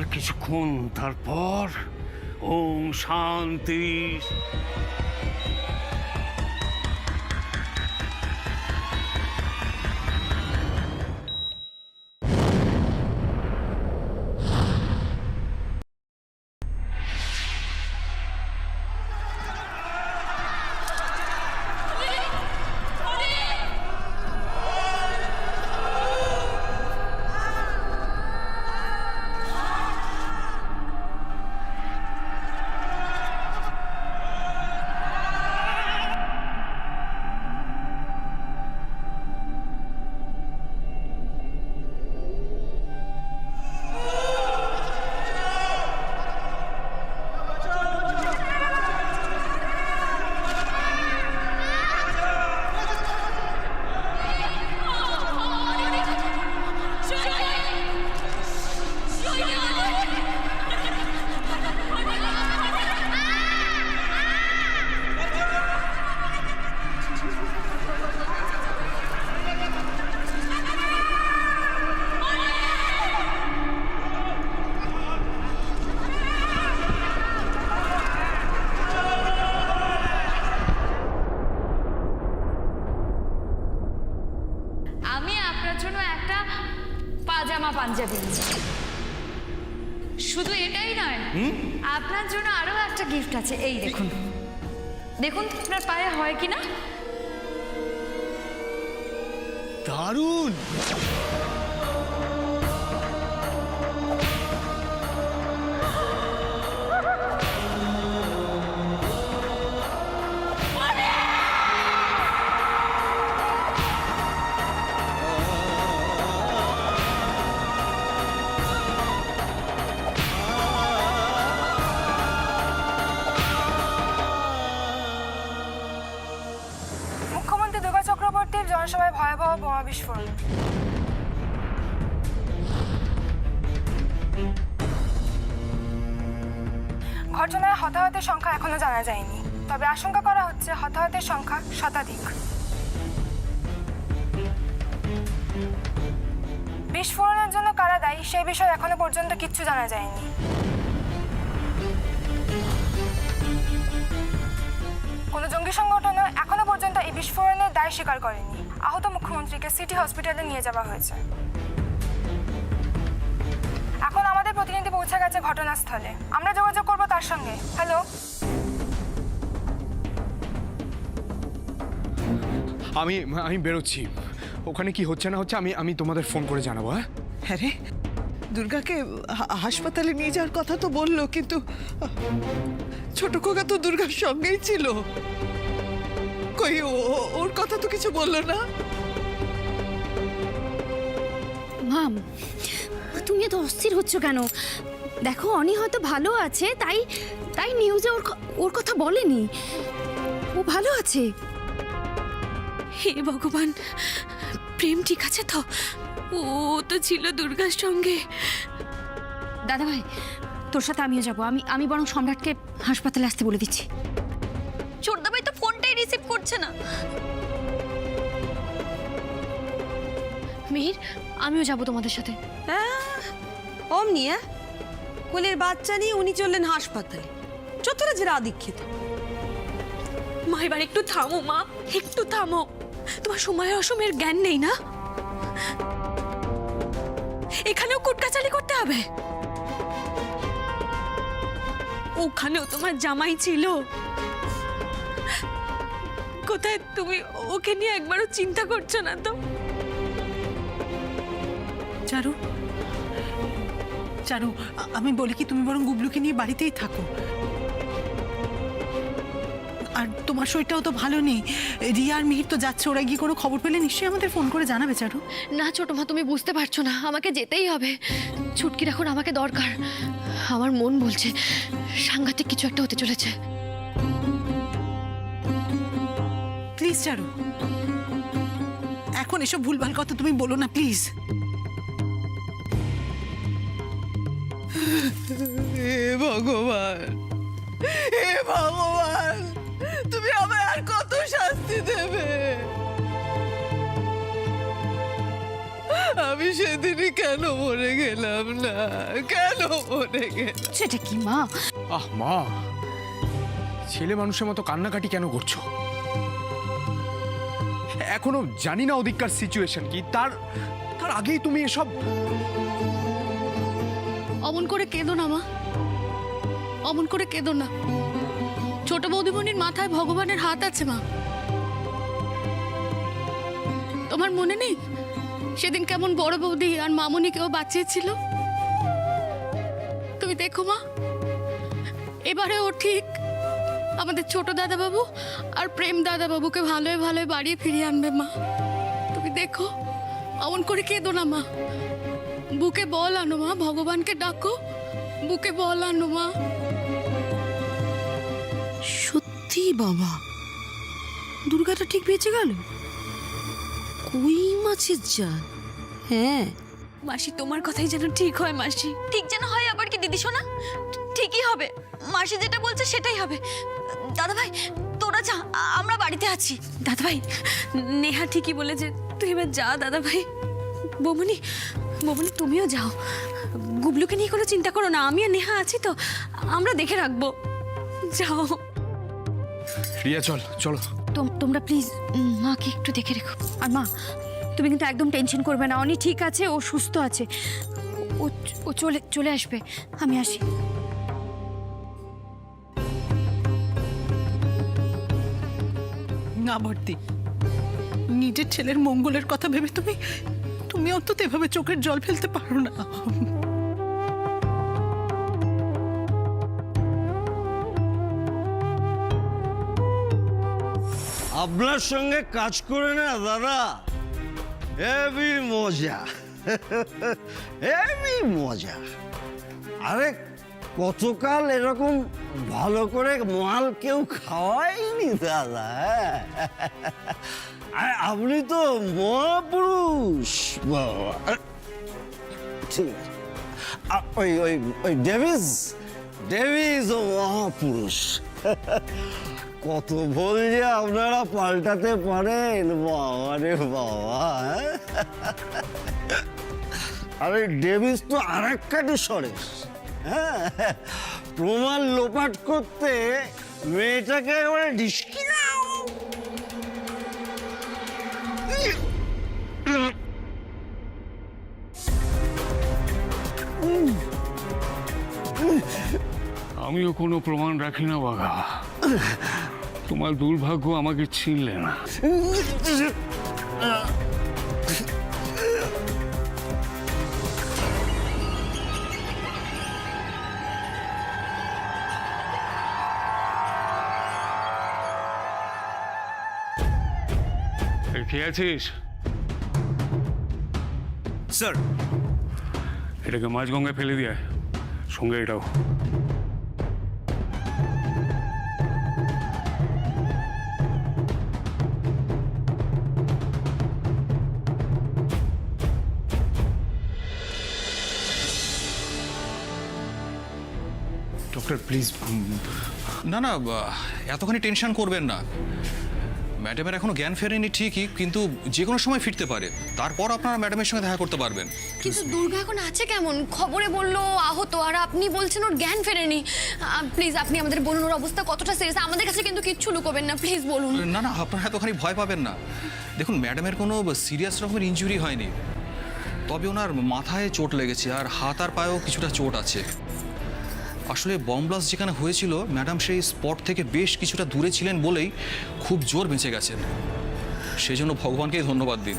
আর কিছুক্ষণ তারপর ওম শান্তি। পাজামা পাঞ্জাবি শুধু এটাই নয়, আপনার জন্য আরো একটা গিফট আছে। এই দেখুন, দেখুন আপনার পায়ে হয় কিনা। দারুণ। মুখ্যমন্ত্রী দুর্গা চক্রবর্তীর জনসভায় ভয়াবহ বোমা বিস্ফোরণ। ঘটনায় হতাহতের সংখ্যা এখনো জানা যায়নি, তবে আশঙ্কা করা হচ্ছে হতাহতের সংখ্যা শতাধিক। বিস্ফোরণের জন্য কারা দায়ী সে বিষয়ে এখনো পর্যন্ত কিচ্ছু জানা যায়নি। কোনো জঙ্গি সংগঠনও এখনো পর্যন্ত এই বিস্ফোরণের দায় স্বীকার করেনি। আহত মুখ্যমন্ত্রীকে সিটি হসপিটালে নিয়ে যাওয়া হয়েছে। এখন আমাদের প্রতিনিধি পৌঁছে গেছে ঘটনাস্থলে, আমরা যোগাযোগ করব তার সঙ্গে। হ্যালো, আমি বেরোচ্ছি। ওখানে কি হচ্ছে না হচ্ছে আমি তোমাদের ফোন করে জানাবো। হ্যাঁ রে, দুর্গাকে হাসপাতালে নিয়ে যাওয়ার কথা তো বললো, কিন্তু ছোট খোকা তো দুর্গার সঙ্গেই ছিল। কই ওর কথা তো কিছু বললো না। মাম, তুমি এত অস্থির হচ্ছ কেন? দেখো অনি হয়তো ভালো আছে, তাই তাই নিউজে ওর কথা বলেনি। ও ভালো আছে। হে ভগবান, প্রেম ঠিক আছে তো? ও তো ছিল দুর্গার সঙ্গে। দাদা ভাই, তোর সাথে আমিও যাবো। আমি বরং সম্রাটকে হাসপাতালে আসতে বলে দিচ্ছি। ছোটদা ভাই তো ফোনটাই রিসিভ করছে না। মিহির, আমিও যাবো তোমাদের সাথে। অমনি কোলের বাচ্চা নিয়ে উনি চললেন হাসপাতালে। যতটা যারা আদিক্ষিত। মা এবার একটু থামো, মা একটু থামো। তোমার সময় অসময়ের জ্ঞান নেই না? এখানেও কুটকাচালি করতে হবে? ওখানেও তোমার জামাই ছিল। কোথায় তুমি ওকে নিয়ে একবারও চিন্তা করছো না তো? চারু, চারু, আমি বলি কি, তুমি বরং গুবলুকে নিয়ে বাড়িতেই থাকো। আর তোমার শরীরটাও তো ভালো নেই। রিয়া আর মিহির তো যাচ্ছে, ওরা গিয়ে কোনো খবর পেলে নিশ্চয়ই আমাদের ফোন করে জানাবে। চারু না ছোট মা, তুমি বুঝতে পারছো না, আমাকে যেতেই হবে। ছুটকির এখন আমাকে দরকার। আমার মন বলছে সাংঘাতিক কিছু একটা হতে চলেছে। প্লিজ চারু, এখন এসব ভুলভাল কথা তুমি বলো না প্লিজ। হে ভগবান, হে ভগবান, তুমি আমায় আর কত শাস্তি দেবে? আমি সেদিনই কেন মরে গেলাম না, কেন মরে গেলাম? সেটা কি মা? আহ মা, ছেলে মানুষের মতো কান্নাকাটি কেন করছো? এখনো জানি না ওদিককার সিচুয়েশন কি, তার আগেই তুমি এসব। অমন করে কেঁদো না মা, অমন করে কেঁদো না। ছোট বৌদিমণির মাথায় ভগবানের হাত আছে মা। তোমার মনে নেই সেদিন কেমন বড় বৌদি আর মামুনিকেও বাঁচিয়েছিল? তুমি দেখো মা, এবারে ও ঠিক আমাদের ছোট দাদাবাবু আর প্রেম দাদাবাবুকে ভালোই ভালোই বাড়ি ফিরিয়ে আনবে মা। তুমি দেখো, অমন করে কেঁদো না মা। বুকে বল আনো মা, ভগবানকে ডাকো, বুকে বল আনো মা। সত্যি বাবা, দুর্গাটা ঠিক বেঁচে গেল? কই মাছের জাল? হ্যাঁ মাসি, তোমার কথাই যেন ঠিক হয় মাসি। ঠিক যেন হয় আবার কি দিদি শোনা? ঠিকই হবে, মাসি যেটা বলছে সেটাই হবে। দাদা ভাই তোরা যা, আমরা বাড়িতে আছি। দাদা ভাই, নেহা ঠিকই বলেছে, তুই এবার যা দাদা ভাই। বৌমনি, বৌমনি তুমিও যাও। গুবলুকে নিয়ে কোনো চিন্তা করো না, আমি আর নেহা আছি তো, আমরা দেখে রাখবো। যাও। রিয়া চল, চলো। তোমরা প্লিজ মাকে একটু দেখে রেখো। আর মা, তুমি কিন্তু একদম টেনশন করবে না, অনি ঠিক আছে, ও সুস্থ আছে, ও চলে আসবে। আমি আসি। না ভর্তি, নিজের ছেলের মঙ্গলের কথা ভেবে তুমি অন্তত এভাবে চোখের জল ফেলতে পারো না। আপনার সঙ্গে কাজ করে না দাদা, হেভি মজা, হেভি মজা। আরে কতকাল এরকম ভালো করে মাল কেউ খাওয়ায়নি দাদা। আর আপনি তো মহাপুরুষ বাবা। ঠিক আছে, ওই ডেভিস ও মহাপুরুষ। কত ভুল যে আপনারা পাল্টাতে পারেন বাবা রে বাবা। আরে ডেভিস তো আর এক কাটি সরেস। হ্যাঁ, প্রমাণ লোপাট করতে মেয়েটাকে একেবারে ঢিসকি দাও। আমিও কোনো প্রমাণ রাখি না বাঘা। তোমার দুর্ভাগ্য আমাকে ছিনলে না। খেয়ে আছিস? স্যার, এটাকে মাঝগঙ্গায় ফেলে দিয়ে সঙ্গে এটাও। Doctor please. না না, এতখানি টেনশন করবেন না। ম্যাডামের এখনো জ্ঞান ফেরেনি ঠিকই, কিন্তু যে কোনো সময় ফিরতে পারে। তারপর আপনারা ম্যাডামের সঙ্গে দেখা করতে পারবেন। কিন্তু দুর্গা এখন আছে কেমন? খবরে বললো আহত, আর আপনি বলছেন ওর জ্ঞান ফেরেনি। প্লিজ আপনি আমাদের বলুন ওর অবস্থা কতটা সিরিয়াস। আমাদের কাছে কিন্তু কিচ্ছু লুকোবেন না, প্লিজ বলুন। না না, আপনারা এতখানি ভয় পাবেন না। দেখুন, ম্যাডামের কোনো সিরিয়াস রকমের ইনজুরি হয়নি, তবে ওনার মাথায় চোট লেগেছে আর হাত আর পায়েও কিছুটা চোট আছে। আসলে বম ব্লাস্ট যেখানে হয়েছিল, ম্যাডাম সেই স্পট থেকে বেশ কিছুটা দূরে ছিলেন বলেই খুব জোর বেঁচে গেছেন। সেই জন্য ভগবানকেই ধন্যবাদ দিন।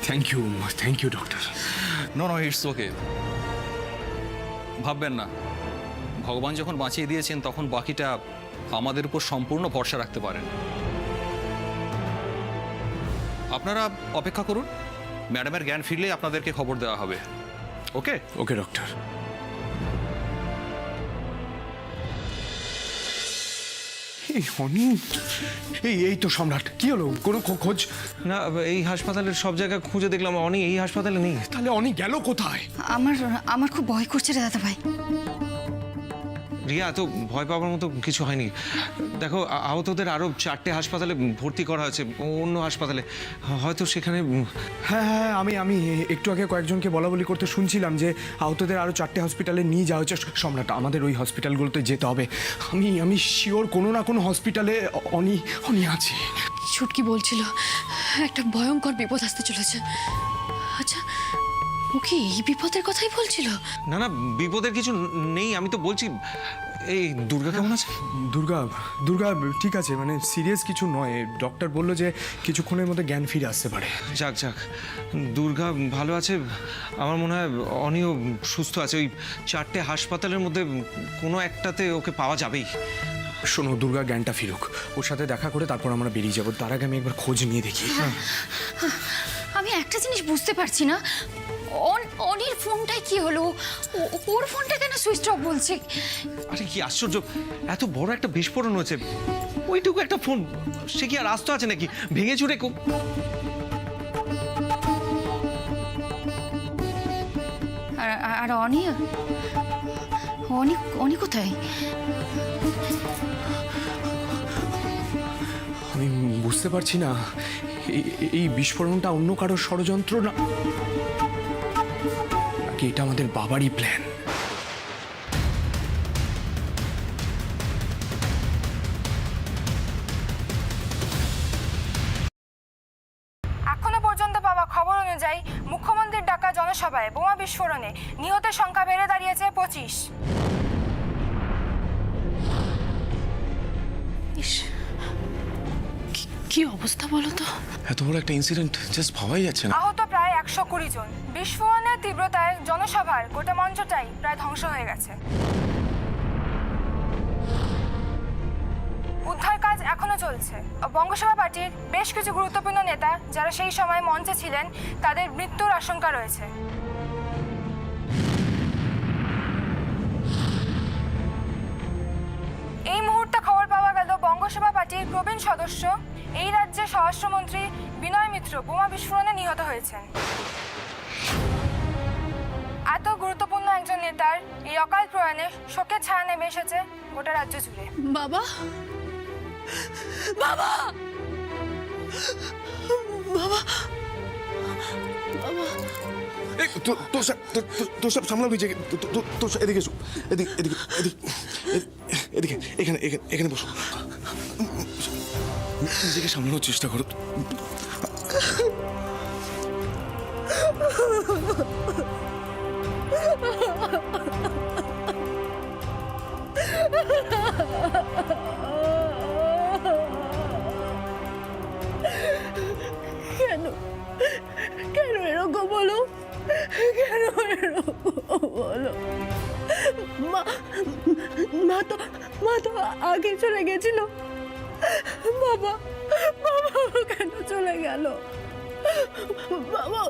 Thank you doctor. No it's okay. ভাববেন না, ভগবান যখন বাঁচিয়ে দিয়েছেন তখন বাকিটা আমাদের উপর সম্পূর্ণ ভরসা রাখতে পারেন। আপনারা অপেক্ষা করুন, ম্যাডামের জ্ঞান ফিরলে আপনাদেরকে খবর দেওয়া হবে। ওকে ওকে ডক্টর। এই তো সম্রাট, কি হলো? কোনো খোঁজ? না, এই হাসপাতালের সব জায়গায় খুঁজে দেখলাম, অনি এই হাসপাতালে নেই। তাহলে অনি গেল কোথায়? আমার খুব ভয় করছে রে দাদা ভাই। রিয়া, এত ভয় পাওয়ার মতো কিছু হয়নি। দেখো, আহতদের আরও 4টে হাসপাতালে ভর্তি করা হয়েছে, অন্য হাসপাতালে। হয়তো সেখানে হ্যাঁ হ্যাঁ, আমি একটু আগে কয়েকজনকে বলা বলি করতে শুনছিলাম যে আহতদের আরও 4টে হসপিটালে নিয়ে যাওয়া হচ্ছে। সম্রাট, আমাদের ওই হসপিটালগুলোতে যেতে হবে। আমি শিওর কোনো না কোনো হসপিটালে অনি আছে। ছুটকি বলছিল একটা ভয়ঙ্কর বিপদ আসতে চলেছে। আচ্ছা, ও কি এই বিপদের কথাই বলছিল? না না, বিপদের কিছু নেই। আমি তো বলছি, এই দুর্গা কেমন আছে? দুর্গা ঠিক আছে, মানে সিরিয়াস কিছু নয়। ডক্টর বললো যে কিছুক্ষণের মধ্যে জ্ঞান ফিরে আসতে পারে। যাক যাক, দুর্গা ভালো আছে। আমার মনে হয় অনিও সুস্থ আছে। ওই 4টে হাসপাতালের মধ্যে কোনো একটাতে ওকে পাওয়া যাবেই। শোনো, দুর্গা জ্ঞানটা ফিরুক, ওর সাথে দেখা করে তারপর আমরা বেরিয়ে যাবো। তার আগে আমি একবার খোঁজ নিয়ে দেখি। আমি একটা জিনিস বুঝতে পারছি না, অনির ফোনটায় কি হলো? ওর ফোনটা কেন সুইচ অফ বলছে? আরে কি আশ্চর্য, এত বড় একটা বিস্ফোরণ হয়েছে, ওইটুকু একটা ফোন, সে কি আর আস্ত আছে নাকি? ভেঙে চুরে আর অনি কোথায়? আমি বুঝতে পারছি না, এই বিস্ফোরণটা অন্য কারোর ষড়যন্ত্র না, নাকি এটা আমাদের বাবারই প্ল্যান। এখনো পর্যন্ত পাওয়া খবর অনুযায়ী মুখ্যমন্ত্রীর ডাকা জনসভায় বোমা বিস্ফোরণে নিহতের সংখ্যা বেড়ে দাঁড়িয়েছে 25। কি অবস্থা বলো তো? এত বড় একটা ইনসিডেন্ট জাস্ট ভাবাই যাচ্ছে না। আহত প্রায় 120 জন। বিস্ফোরণের তীব্রতায় জনসভার গোটা মঞ্চটাই প্রায় ধ্বংস হয়ে গেছে। উদ্ধার কাজ এখনো চলছে। বঙ্গসভা পার্টির বেশ কিছু গুরুত্বপূর্ণ নেতা যারা সেই সময় মঞ্চে ছিলেন, তাদের মৃত্যুর আশঙ্কা রয়েছে। এই মুহূর্তে খবর পাওয়া গেল বঙ্গসভা পার্টির প্রবীণ সদস্য, এই রাজ্যের স্বরাষ্ট্রমন্ত্রী বিনয় মিত্র বোমা বিস্ফোরণে নিহত হয়েছেন। এত গুরুত্বপূর্ণ একজন নেতার এই অকাল প্রয়াণে শোকের ছায়া নেমে এসেছে গোটা রাজ্য জুড়ে। বাবা, বাবা, বাবা, বাবা, তোর সব সামলাবি, তোর এদিকে এসো, এদিকে এদিকে এদিকে, এখানে এখানে এখানে বসো, নিজেকে সামলানোর চেষ্টা করো। কেন এরকম বলো? কেন এরকম বলো? মা তো আগে চলে গেছিল। বাবা কেন চলে গেল? বাবা,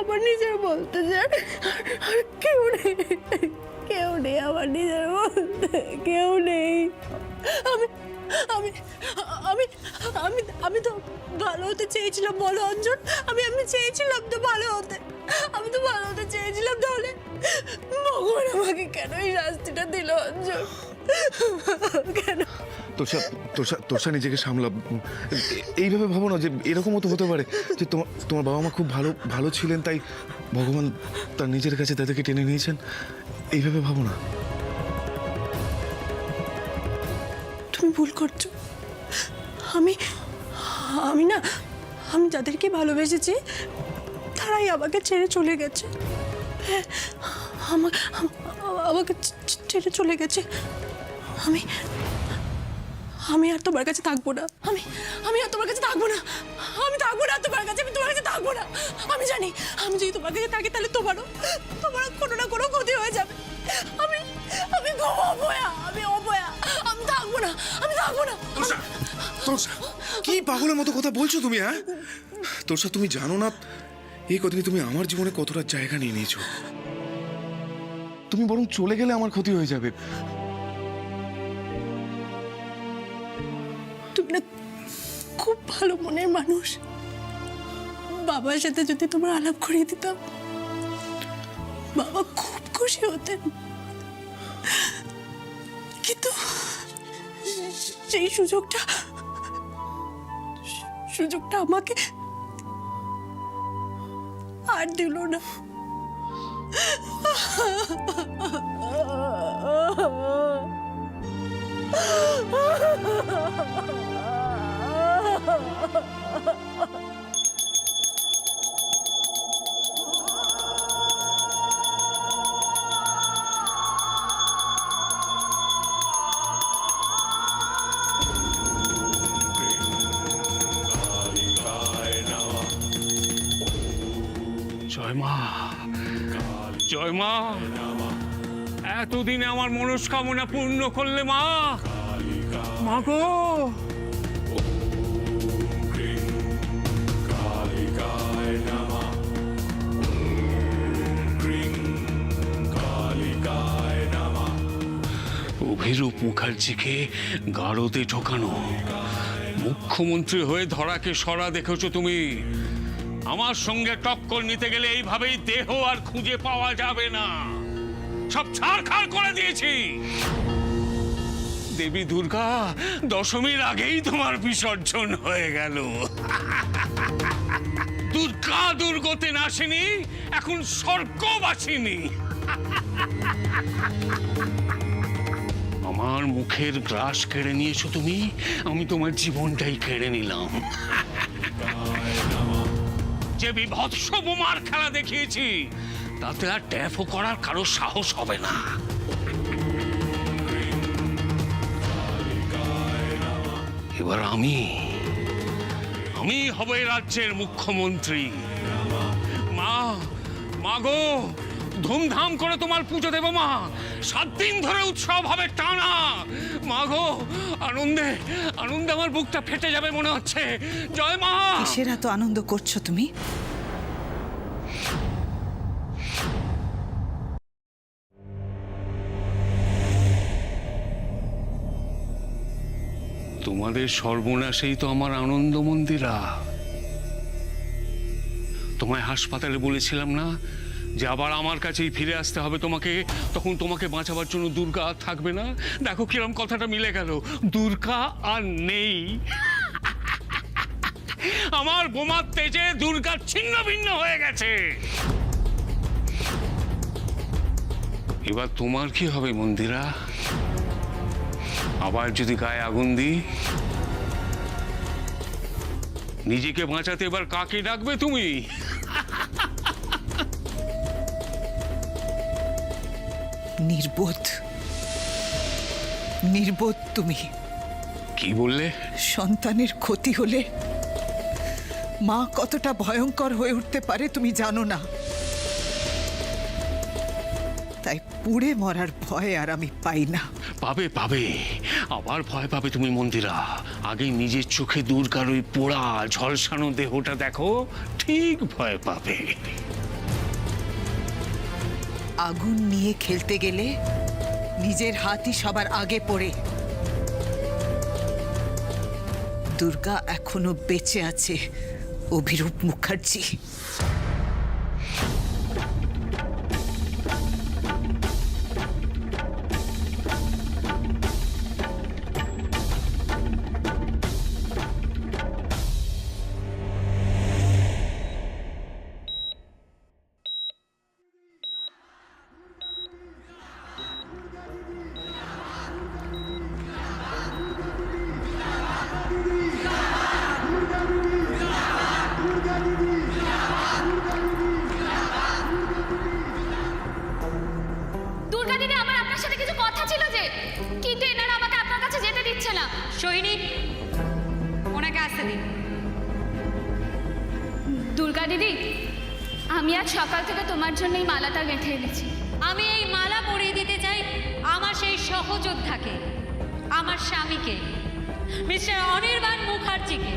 আমার নিজের বলতে যে আর কেউ নেই, আমার নিজের বলতে কেউ নেই। আমি তো ভালো হতে চেয়েছিলাম, বলো অঞ্জন? আমি চেয়েছিলাম তো ভালো হতে, আমি তো ভালো হতে চেয়েছিলাম। তাহলে ভগবান আমাকে কেন এই শাস্তিটা দিল অঞ্জন? কেন? তোষা নিজেকে সামলা। এইভাবে ভাবো না যে এরকমও তো হতে পারে যে তোমার বাবা মা খুব ভালো ছিলেন, তাই ভগবান তার নিজের কাছে তাদেরকে টেনে নিয়েছেন। এইভাবে ভাবো না। তুমি ভুল করছো। আমি যাদেরকে ভালোবেসেছি তারাই আমাকে ছেড়ে চলে গেছে। হ্যাঁ, আমাকে ছেড়ে চলে গেছে। আমি আর তোমার কাছে থাকবো না। আমি আর তোমার কাছে থাকবো না। আমি থাকবো না তোমার কাছে, আমি তোমার কাছে থাকবো না। আমি জানি আমি যদি তোমার কাছে থাকি তাহলে তোমারও কোনো না কোনো ক্ষতি হয়ে যাবে। আমি অবয়া, আমি থাকবো না, আমি থাকবো না। তোষা, কি পাগলের মতো কথা বলছো তুমি? হ্যাঁ তোষা, তুমি জানো না এই কদিনে তুমি আমার জীবনে কতটা জায়গা নিয়ে নিয়েছো। তুমি বরং চলে গেলে আমার ক্ষতি হয়ে যাবে। তুমি না খুব ভালো মনের মানুষ। বাবার সাথে যদি তোমার আলাপ করিয়ে দিতাম, বাবা খুব খুশি হতেন, কিন্তু সেই সুযোগটা আমাকে আর দিল না। জয় মা, জয় মা, এতদিনে আমার মনস্কামনা পূর্ণ করলে মা। মা গো, অভিরূপ মুখার্জিকে গারদে ঢোকানো, মুখ্যমন্ত্রী হয়ে ধরাকে সরা দেখেছো তুমি। আমার সঙ্গে টক্কর নিতে গেলে এইভাবেই দেহ আর খুঁজে পাওয়া যাবে না, সব ছাড়খাড় করে দিয়েছি। দেবী দুর্গা দশমীর আগেই তোমার বিসর্জন হয়ে গেল। দুর্গা দুর্গতে নাসেনি, এখন স্বর্গ বাসিনি। আমার মুখের গ্রাস কেড়ে নিয়েছো তুমি, আমি তোমার জীবনটাই কেড়ে নিলাম। যে বিভৎস বোমার খেলা দেখিয়েছি, তাতে আর ট্যাফও করার কারো সাহস হবে না। এবার আমি হব এই রাজ্যের মুখ্যমন্ত্রী। মা, মা গো, ধুমধাম করে তোমার পুজো দেব মা। 7 দিন ধরে উৎসব হবে টানা। মা গো, আনন্দে আনন্দে আমার বুকটা ফেটে যাবে মনে হচ্ছে। জয় মা। কিসের এত আনন্দ করছো তুমি? তোমাদের সর্বনাশেই তো আমার আনন্দ মন্দিরা। তোমায় হাসপাতালে বলেছিলাম না যে আবার আমার কাছেই ফিরে আসতে হবে তোমাকে, তখন তোমাকে বাঁচাবার জন্য দুর্গা আর থাকবে না। দেখো কিরম কথাটা মিলে গেল, দুর্গা আর নেই। আমার বোমার তেজে দুর্গা ছিন্ন ভিন্ন হয়ে গেছে। এবার তোমার কি হবে মন্দিরা? আবার যদি গায়ে আগুন দিই, নিজেকে বাঁচাতে এবার কাকে ডাকবে তুমি? নির্বোধ তুমি। কি বললে? সন্তানের ক্ষতি হলে মা কতটা ভয়ঙ্কর হয়ে উঠতে পারে তুমি জানো না। তাই পুড়ে মরার ভয় আর আমি পাই না। পাবে পাবে, আবার ভয় পাবে তুমি মন্দিরা। আগে নিজের চোখে দুর্গার ওই পোড়া ঝলসানো দেহটা দেখো, ঠিক ভয় পাবে। আগুন নিয়ে খেলতে গেলে নিজের হাতই সবার আগে পড়ে। দুর্গা এখনো বেঁচে আছে, অভিরূপ মুখার্জি। দুর্গা দিদি, আমার আপনার সাথে কিছু কথা ছিল যে, কিন্তু এনারা আমাকে আপনার কাছে যেতে দিচ্ছে না। সোহিনী, ওনাকে আসতে দিন। দুর্গা দিদি, আমি আজ সকাল থেকে তোমার জন্য এই মালাটা গেঁথে এনেছি। আমি এই মালা পরিয়ে দিতে চাই আমার সেই সহযোদ্ধাকে, আমার স্বামীকে, মিস্টার অনির্বাণ মুখার্জিকে।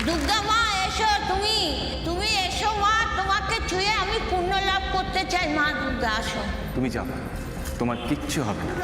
দুর্গা মা এসো, তুমি এসো মা, তোমাকে ছুঁয়ে আমি পুণ্য লাভ করতে চাই। মা দুর্গা আসো। তুমি যাও, তোমার কিচ্ছু হবে না।